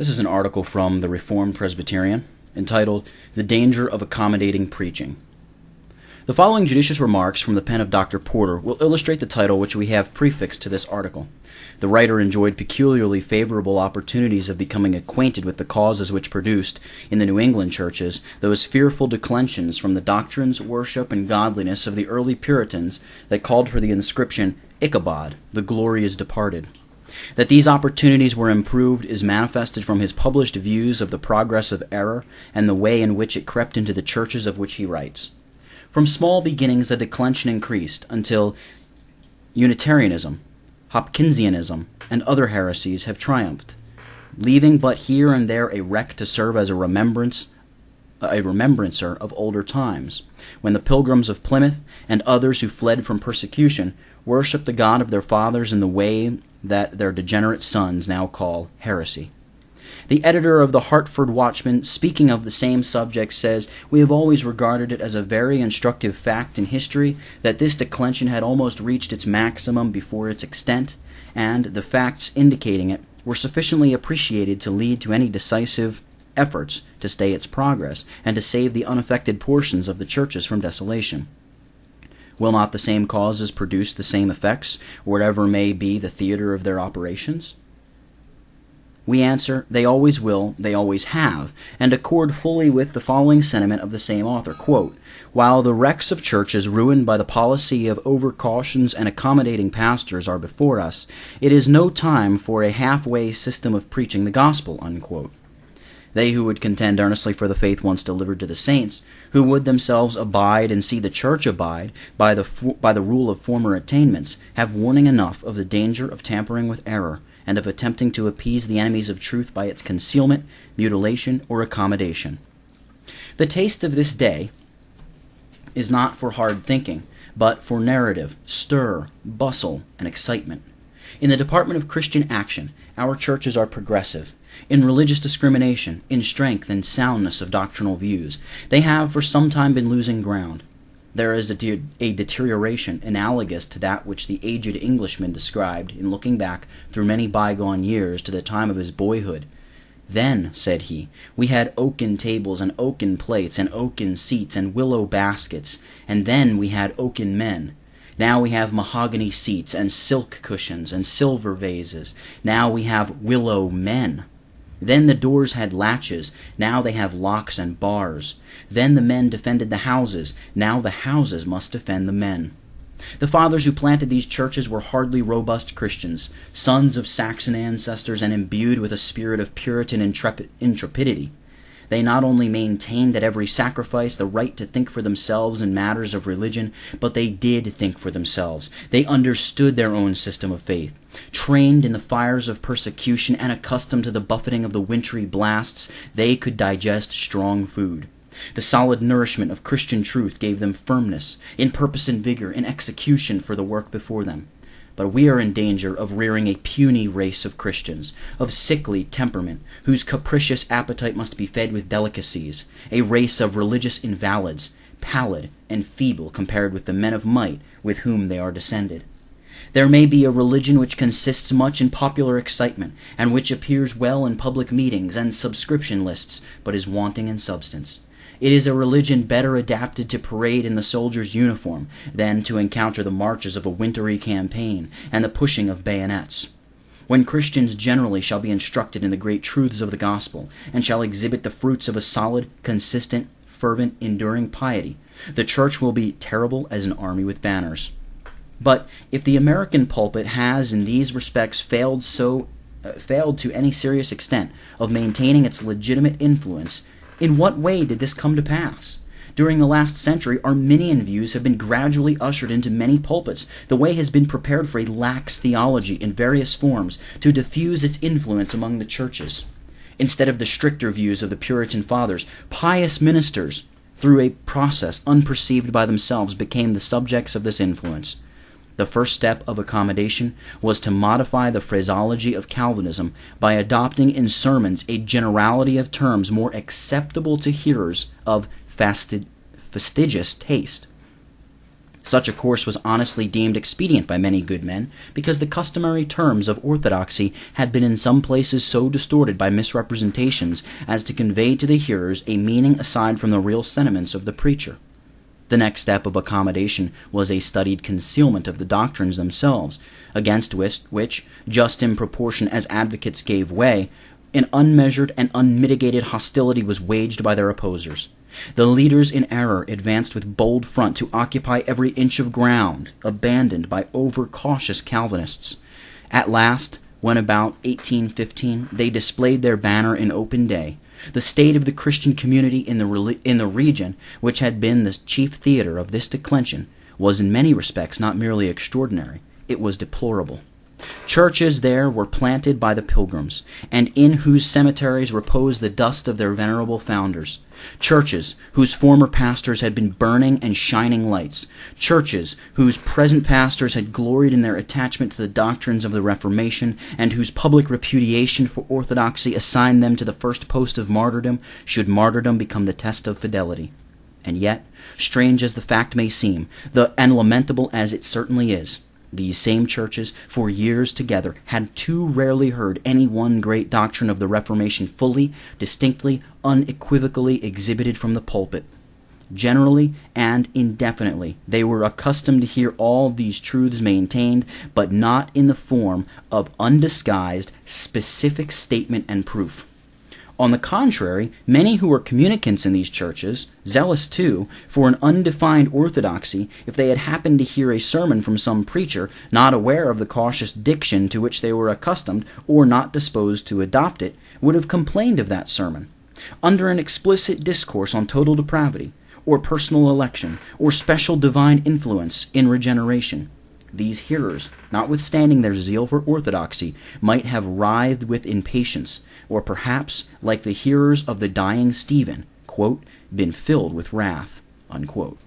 This is an article from the Reformed Presbyterian entitled, "The Danger of Accommodating Preaching." The following judicious remarks from the pen of Dr. Porter will illustrate the title which we have prefixed to this article. The writer enjoyed peculiarly favorable opportunities of becoming acquainted with the causes which produced, in the New England churches, those fearful declensions from the doctrines, worship, and godliness of the early Puritans that called for the inscription, "Ichabod, the glory is departed." That these opportunities were improved is manifested from his published views of the progress of error and the way in which it crept into the churches of which he writes. From small beginnings the declension increased until Unitarianism, Hopkinsianism, and other heresies have triumphed, leaving but here and there a wreck to serve as a remembrancer of older times, when the Pilgrims of Plymouth and others who fled from persecution worshipped the God of their fathers in the way that their degenerate sons now call heresy. The editor of the Hartford Watchman, speaking of the same subject, says, "We have always regarded it as a very instructive fact in history that this declension had almost reached its maximum before its extent, and the facts indicating it were sufficiently appreciated to lead to any decisive efforts to stay its progress and to save the unaffected portions of the churches from desolation. Will not the same causes produce the same effects, whatever may be the theater of their operations?" We answer, they always will, they always have, and accord fully with the following sentiment of the same author, quote, "While the wrecks of churches ruined by the policy of over-cautions and accommodating pastors are before us, it is no time for a halfway system of preaching the gospel," unquote. They who would contend earnestly for the faith once delivered to the saints, who would themselves abide and see the church abide by the rule of former attainments, have warning enough of the danger of tampering with error, and of attempting to appease the enemies of truth by its concealment, mutilation, or accommodation. The taste of this day is not for hard thinking, but for narrative, stir, bustle, and excitement. In the department of Christian action, our churches are progressive. In religious discrimination, in strength and soundness of doctrinal views, they have for some time been losing ground. There is a deterioration analogous to that which the aged Englishman described in looking back through many bygone years to the time of his boyhood. "Then," said he, "we had oaken tables and oaken plates and oaken seats and willow baskets, and then we had oaken men. Now we have mahogany seats and silk cushions and silver vases. Now we have willow men. Then the doors had latches, now they have locks and bars. Then the men defended the houses, now the houses must defend the men." The fathers who planted these churches were hardly robust Christians, sons of Saxon ancestors and imbued with a spirit of Puritan intrepidity. They not only maintained at every sacrifice the right to think for themselves in matters of religion, but they did think for themselves. They understood their own system of faith. Trained in the fires of persecution and accustomed to the buffeting of the wintry blasts, they could digest strong food. The solid nourishment of Christian truth gave them firmness, in purpose and vigor, in execution for the work before them. But we are in danger of rearing a puny race of Christians, of sickly temperament, whose capricious appetite must be fed with delicacies, a race of religious invalids, pallid and feeble compared with the men of might with whom they are descended. There may be a religion which consists much in popular excitement, and which appears well in public meetings and subscription lists, but is wanting in substance. It is a religion better adapted to parade in the soldier's uniform than to encounter the marches of a wintry campaign and the pushing of bayonets. When Christians generally shall be instructed in the great truths of the gospel, and shall exhibit the fruits of a solid, consistent, fervent, enduring piety, the church will be terrible as an army with banners. But if the American pulpit has in these respects failed to any serious extent of maintaining its legitimate influence, in what way did this come to pass? During the last century, Arminian views have been gradually ushered into many pulpits. The way has been prepared for a lax theology in various forms to diffuse its influence among the churches. Instead of the stricter views of the Puritan fathers, pious ministers, through a process unperceived by themselves, became the subjects of this influence. The first step of accommodation was to modify the phraseology of Calvinism by adopting in sermons a generality of terms more acceptable to hearers of fastidious taste. Such a course was honestly deemed expedient by many good men, because the customary terms of orthodoxy had been in some places so distorted by misrepresentations as to convey to the hearers a meaning aside from the real sentiments of the preacher. The next step of accommodation was a studied concealment of the doctrines themselves, against which, just in proportion as advocates gave way, an unmeasured and unmitigated hostility was waged by their opposers. The leaders in error advanced with bold front to occupy every inch of ground abandoned by over-cautious Calvinists. At last, when about 1815 they displayed their banner in open day, the state of the Christian community in the region, which had been the chief theater of this declension, was in many respects not merely extraordinary, it was deplorable. Churches there were planted by the Pilgrims, and in whose cemeteries reposed the dust of their venerable founders. Churches whose former pastors had been burning and shining lights. Churches whose present pastors had gloried in their attachment to the doctrines of the Reformation, and whose public repudiation for orthodoxy assigned them to the first post of martyrdom, should martyrdom become the test of fidelity. And yet, strange as the fact may seem, and lamentable as it certainly is, these same churches, for years together, had too rarely heard any one great doctrine of the Reformation fully, distinctly, unequivocally exhibited from the pulpit. Generally and indefinitely, they were accustomed to hear all these truths maintained, but not in the form of undisguised, specific statement and proof. On the contrary, many who were communicants in these churches, zealous too for an undefined orthodoxy, if they had happened to hear a sermon from some preacher, not aware of the cautious diction to which they were accustomed, or not disposed to adopt it, would have complained of that sermon. Under an explicit discourse on total depravity, or personal election, or special divine influence in regeneration, these hearers, notwithstanding their zeal for orthodoxy, might have writhed with impatience, or perhaps, like the hearers of the dying Stephen, quote, been filled with wrath, unquote.